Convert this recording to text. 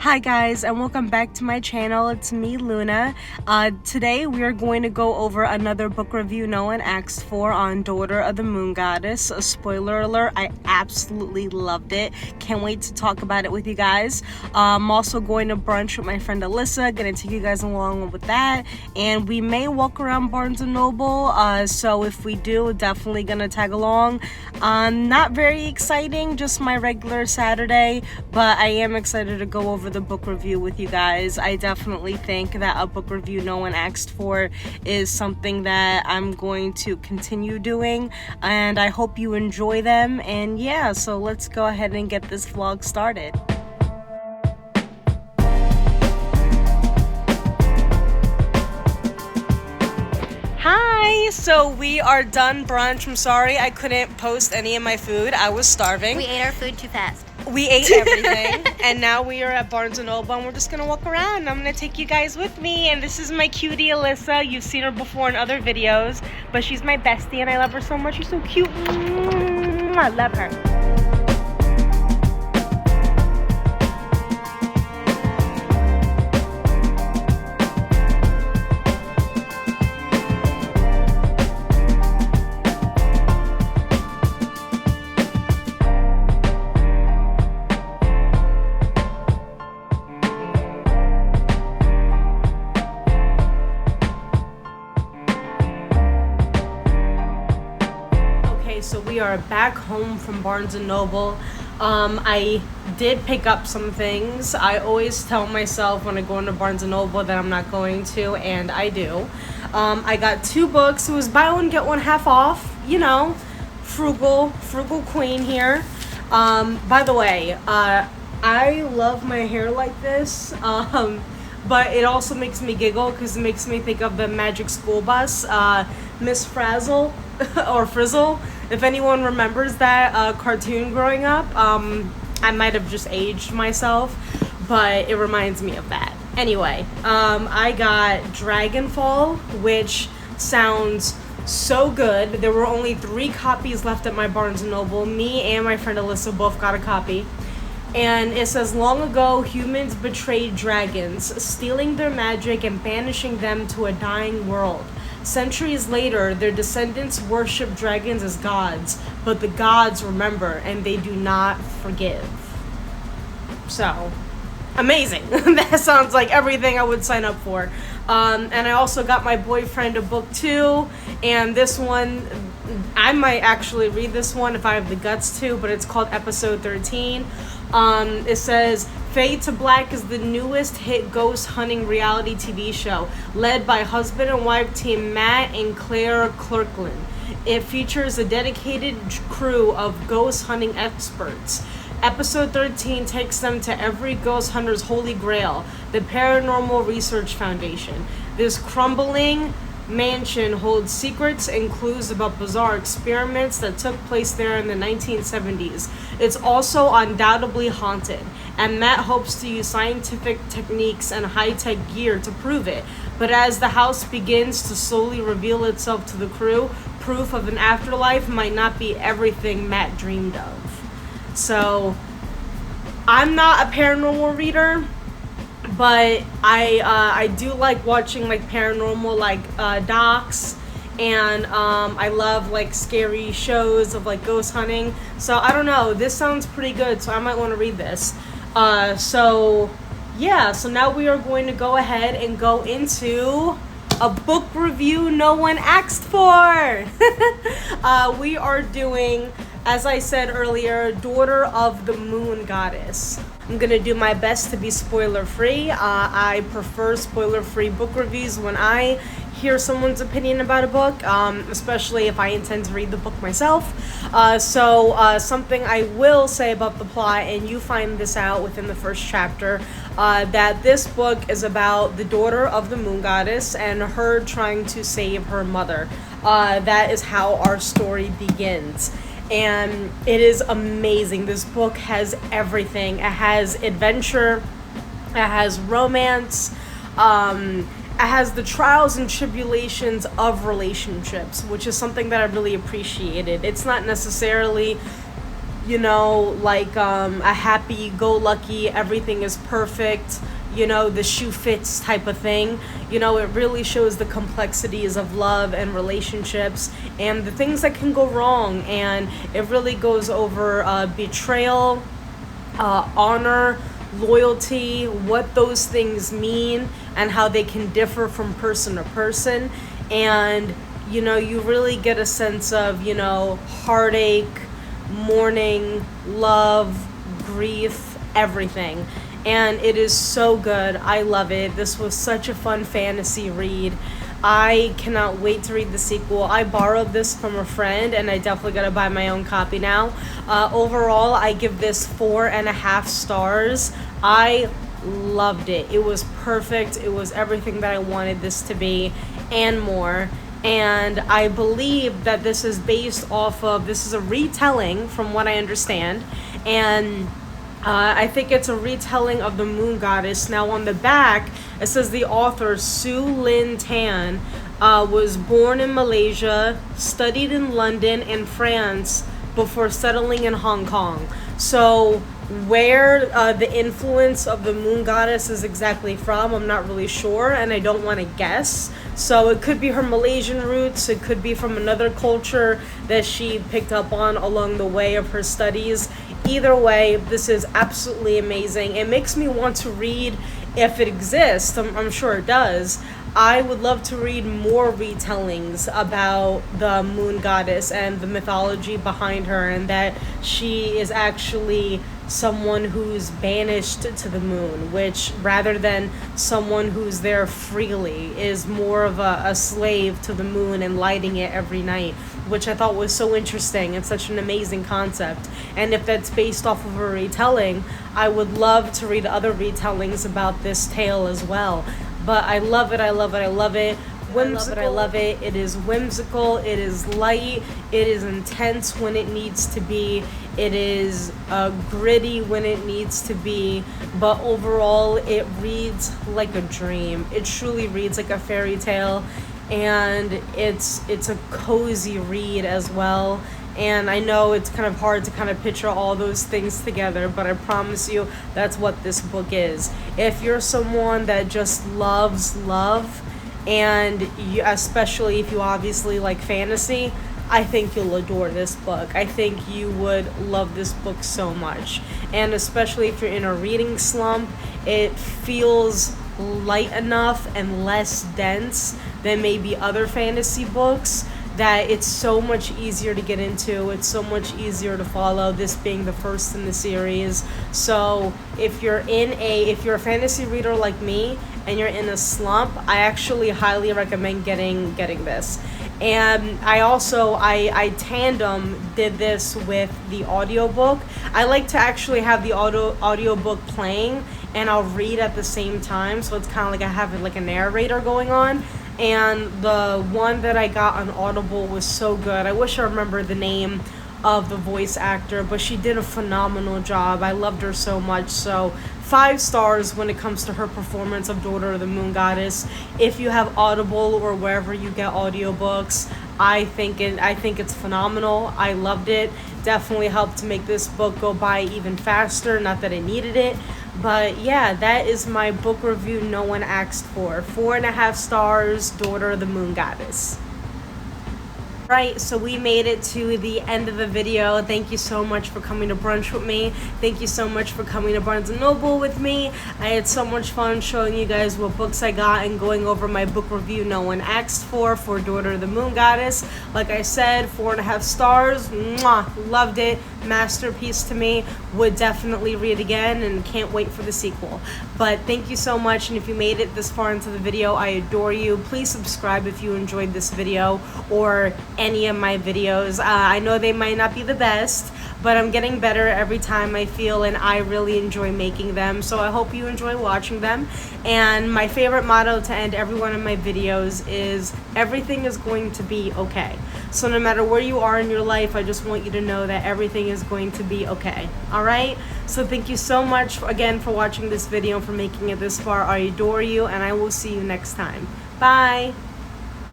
Hi guys, and welcome back to my channel. It's me, Luna. Today we are going to go over another book review no one asked for on Daughter of the Moon Goddess. A spoiler alert, I absolutely loved it. Can't wait to talk about it with you guys. I'm also going to brunch with my friend Alyssa, gonna take you guys along with that. And we may walk around Barnes & Noble, so if we do, definitely gonna tag along. Not very exciting, just my regular Saturday, but I am excited to go over the book review with you guys. I definitely think that a book review no one asked for is something that I'm going to continue doing, and I hope you enjoy them. And yeah, so let's go ahead and get this vlog started. Hi, so we are done brunch. I'm sorry I couldn't post any of my food. I was starving. We ate our food too fast. We ate everything, and now we are at Barnes & Noble, and we're just going to walk around. I'm going to take you guys with me, and this is my cutie, Alyssa. You've seen her before in other videos, but she's my bestie, and I love her so much. She's so cute. I love her. So we are back home from Barnes & Noble. I did pick up some things. I always tell myself when I go into Barnes & Noble that I'm not going to, and I do. I got 2 books. It was buy one, get one half off. You know, frugal queen here. By the way, I love my hair like this. But it also makes me giggle because it makes me think of the Magic School Bus, Miss Frazzle or Frizzle. If anyone remembers that cartoon growing up, I might have just aged myself, but it reminds me of that. Anyway, I got Dragonfall, which sounds so good. There were only 3 copies left at my Barnes & Noble. Me and my friend Alyssa both got a copy. And it says, long ago, humans betrayed dragons, stealing their magic and banishing them to a dying world. Centuries later, their descendants worship dragons as gods, but the gods remember and they do not forgive. So, amazing. That sounds like everything I would sign up for. And I also got my boyfriend a book too, and this one, I might actually read this one if I have the guts to, but it's called Episode 13. It says, Fade to Black is the newest hit ghost hunting reality TV show, led by husband and wife team Matt and Claire Kirkland. It features a dedicated crew of ghost hunting experts. Episode 13 takes them to every ghost hunter's holy grail, the Paranormal Research Foundation. This crumbling mansion holds secrets and clues about bizarre experiments that took place there in the 1970s. It's also undoubtedly haunted, and Matt hopes to use scientific techniques and high-tech gear to prove it. But as the house begins to slowly reveal itself to the crew, proof of an afterlife might not be everything Matt dreamed of. So, I'm not a paranormal reader, but I do like watching like paranormal docs, and I love like scary shows of like ghost hunting. So I don't know, this sounds pretty good, so I might want to read this. So yeah, so now we are going to go ahead and go into a book review no one asked for. We are doing, as I said earlier, Daughter of the Moon Goddess. I'm gonna do my best to be spoiler free. I prefer spoiler free book reviews when I hear someone's opinion about a book, especially if I intend to read the book myself. So something I will say about the plot, and you find this out within the first chapter, that this book is about the daughter of the moon goddess and her trying to save her mother. That is how our story begins. And it is amazing. This book has everything. It has adventure, it has romance, it has the trials and tribulations of relationships, which is something that I really appreciated. It's not necessarily you know, like a happy-go-lucky, everything is perfect, you know, the shoe fits type of thing. You know, it really shows the complexities of love and relationships and the things that can go wrong. And it really goes over betrayal, honor, loyalty, what those things mean, and how they can differ from person to person. And, you know, you really get a sense of, you know, heartache, mourning, love, grief, everything. And it is so good. I love it. This was such a fun fantasy read. I cannot wait to read the sequel. I borrowed this from a friend, and I definitely gotta buy my own copy now. Overall, I give this 4.5 stars. I loved it. It was perfect. It was everything that I wanted this to be and more. And I believe that this is based off of, this is a retelling from what I understand. And I think it's a retelling of the Moon Goddess. Now on the back, it says the author, Su Lin Tan, was born in Malaysia, studied in London and France before settling in Hong Kong. So where the influence of the Moon Goddess is exactly from, I'm not really sure, and I don't want to guess. So it could be her Malaysian roots, it could be from another culture that she picked up on along the way of her studies. Either way, this is absolutely amazing. It makes me want to read, if it exists, I'm sure it does. I would love to read more retellings about the Moon Goddess and the mythology behind her, and that she is actually someone who's banished to the moon, which rather than someone who's there freely is more of a slave to the moon and lighting it every night, which I thought was so interesting and such an amazing concept. And if that's based off of a retelling, I would love to read other retellings about this tale as well. But I love it, I love it, I love it. Whimsical. I love it. It is whimsical, it is light, it is intense when it needs to be, it is gritty when it needs to be, but overall it reads like a dream. It truly reads like a fairy tale, and it's a cozy read as well. And I know it's kind of hard to kind of picture all those things together, but I promise you that's what this book is. If you're someone that just loves love, and you, especially if you obviously like fantasy, I think you'll adore this book. I think you would love this book so much. And especially if you're in a reading slump, it feels light enough and less dense than maybe other fantasy books that it's so much easier to get into. It's so much easier to follow, this being the first in the series. So if you're a fantasy reader like me and you're in a slump, I actually highly recommend getting this. And I tandem did this with the audiobook. I like to actually have the audiobook playing and I'll read at the same time, so it's kind of like I have like a narrator going on. And the one that I got on Audible was so good. I wish I remembered the name of the voice actor, but she did a phenomenal job. I loved her so much. So 5 stars when it comes to her performance of Daughter of the Moon Goddess. If you have Audible or wherever you get audiobooks, I think it's phenomenal. I loved it. Definitely helped to make this book go by even faster. Not that I needed it. But yeah, that is my book review no one asked for. 4.5 stars, Daughter of the Moon Goddess. Right, so we made it to the end of the video. Thank you so much for coming to brunch with me. Thank you so much for coming to Barnes & Noble with me. I had so much fun showing you guys what books I got and going over my book review no one asked for Daughter of the Moon Goddess. Like I said, 4.5 stars. Mwah, loved it. Masterpiece to me. Would definitely read again and can't wait for the sequel. But thank you so much, and if you made it this far into the video, I adore you. Please subscribe if you enjoyed this video or any of my videos. I know they might not be the best, but I'm getting better every time, I feel, and I really enjoy making them, so I hope you enjoy watching them. And my favorite motto to end every one of my videos is everything is going to be okay. So no matter where you are in your life, I just want you to know that everything is going to be okay. Alright? So thank you so much again for watching this video and for making it this far. I adore you, and I will see you next time. Bye!